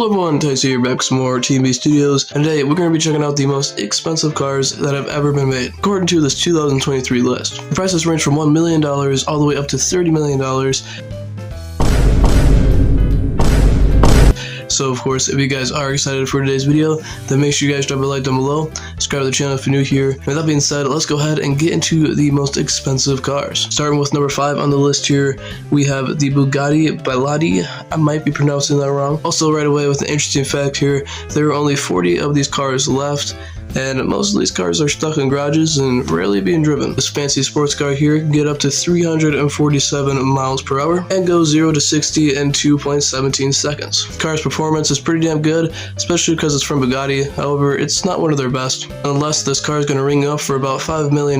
Hello everyone, Tyson here back with some more T&B Studios, and today we're going to be checking out the most expensive cars that have ever been made, according to this 2023 list. The prices range from $1 million all the way up to $30 million. So of course, if you guys are excited for today's video, then make sure you guys drop a like down below, subscribe to the channel if you're new here. With that being said, let's go ahead and get into the most expensive cars. Starting with number 5 on the list here, we have the Bugatti Divo. I might be pronouncing that wrong. Also, right away with an interesting fact here, there are only 40 of these cars left, and most of these cars are stuck in garages and rarely being driven. This fancy sports car here can get up to 347 miles per hour and go 0 to 60 in 2.17 seconds. The car's performance is pretty damn good, especially because it's from Bugatti. However, it's not one of their best, unless this car is going to ring up for about $5 million,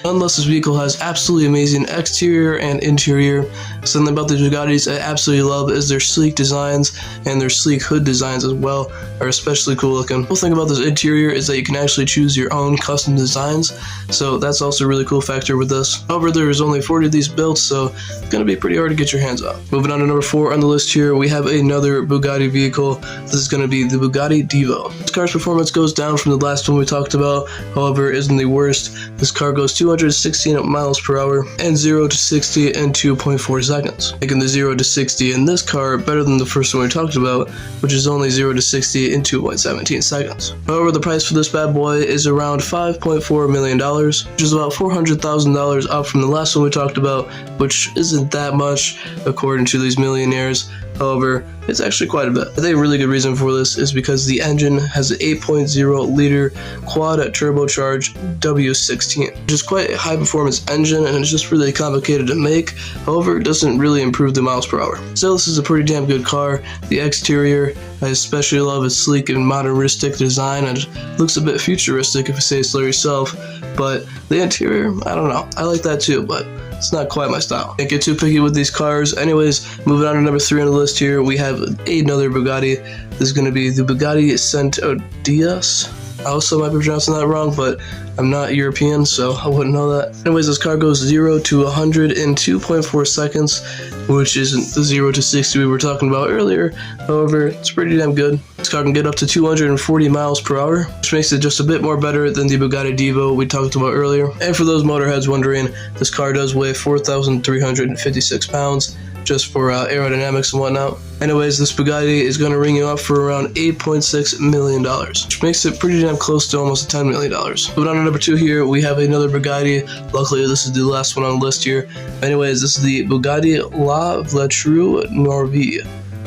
unless this vehicle has absolutely amazing exterior and interior. Something about the Bugattis I absolutely love is their sleek designs, and their sleek hood designs as well are especially cool looking. The cool thing about this interior is that you can actually choose your own custom designs, so that's also a really cool factor with this. However, there's only 40 of these built, so it's going to be pretty hard to get your hands on. Moving on to number 4 on the list here, we have another Bugatti vehicle. This is going to be the Bugatti Divo. This car's performance goes down from the last one we talked about, however, isn't the worst. This car goes 216 miles per hour and 0 to 60 in 2.4 seconds, making the 0 to 60 in this car better than the first one we talked about, which is only 0 to 60 in 2.17 seconds. However, the price for this bad boy is around $5.4 million, which is about $400,000 up from the last one we talked about, which isn't that much according to these millionaires. However, it's actually quite a bit. I think a really good reason for this is because the engine has an 8.0 liter quad turbocharged W16, which is quite a high performance engine, and it's just really complicated to make. However, it doesn't really improve the miles per hour. Still, this is a pretty damn good car. The exterior, I especially love its sleek and modernistic design, and it looks a bit futuristic if you say so yourself, but the interior, I don't know, I like that too, but it's not quite my style. Can't get too picky with these cars. Anyways, moving on to number 3 on the list here, we have another Bugatti. This is going to be the Bugatti DS. I also might be pronouncing that wrong, but I'm not European, so I wouldn't know that. Anyways, this car goes 0 to 100 in 2.4 seconds, which isn't the 0 to 60 we were talking about earlier. However, it's pretty damn good. This car can get up to 240 miles per hour, which makes it just a bit more better than the Bugatti Divo we talked about earlier. And for those motorheads wondering, this car does weigh 4,356 pounds, just for aerodynamics and whatnot. Anyways, this Bugatti is going to ring you up for around $8.6 million, which makes it pretty damn close to almost $10 million. Moving on to number 2 here, we have another Bugatti. Luckily, this is the last one on the list here. Anyways, this is the Bugatti La Voiture Norvie.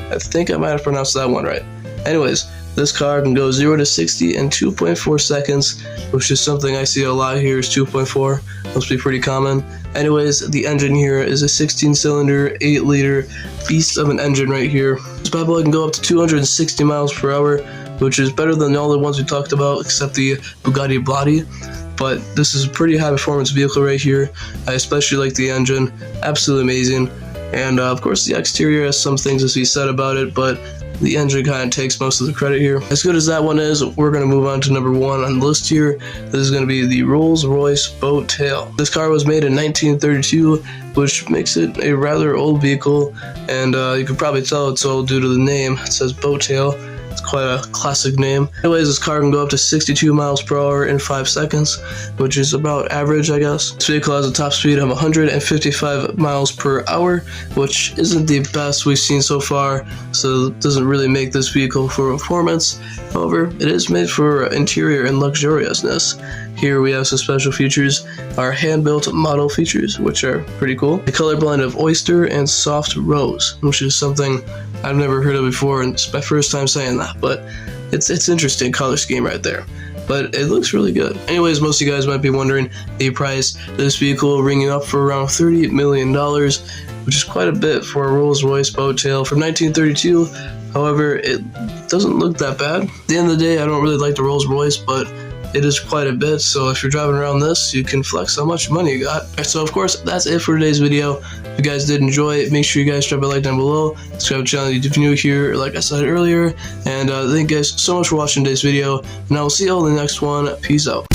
I think I might have pronounced that one right. Anyways, this car can go 0 to 60 in 2.4 seconds, which is something I see a lot here is 2.4. Must be pretty common. Anyways, the engine here is a 16-cylinder, 8-liter beast of an engine right here. This bad boy can go up to 260 miles per hour, which is better than all the ones we talked about, except the Bugatti Divo. But this is a pretty high performance vehicle right here. I especially like the engine, absolutely amazing. And of course the exterior has some things to be said about it, but the engine kind of takes most of the credit here. As good as that one is, we're going to move on to number 1 on the list here. This is going to be the RollsRoyce Boat Tail. This car was made in 1932, which makes it a rather old vehicle, and you can probably tell it's old due to the name. It says Boat Tail. It's quite a classic name. Anyways, this car can go up to 62 miles per hour in 5 seconds, which is about average, I guess. This vehicle has a top speed of 155 miles per hour, which isn't the best we've seen so far, so it doesn't really make this vehicle for performance. However, it is made for interior and luxuriousness. Here we have some special features, our hand-built model features, which are pretty cool. The color blend of oyster and soft rose, which is something I've never heard of before, and it's my first time saying that, but it's interesting color scheme right there. But it looks really good. Anyways, most of you guys might be wondering the price. This vehicle will ring you up for around $30 million, which is quite a bit for a Rolls-Royce Boat Tail from 1932. However, it doesn't look that bad. At the end of the day, I don't really like the Rolls-Royce, but it is quite a bit, so if you're driving around this, you can flex how much money you got. Alright, so of course, that's it for today's video. If you guys did enjoy it, make sure you guys drop a like down below, subscribe to the channel if you're new here, like I said earlier, and thank you guys so much for watching today's video, and I will see you all in the next one. Peace out.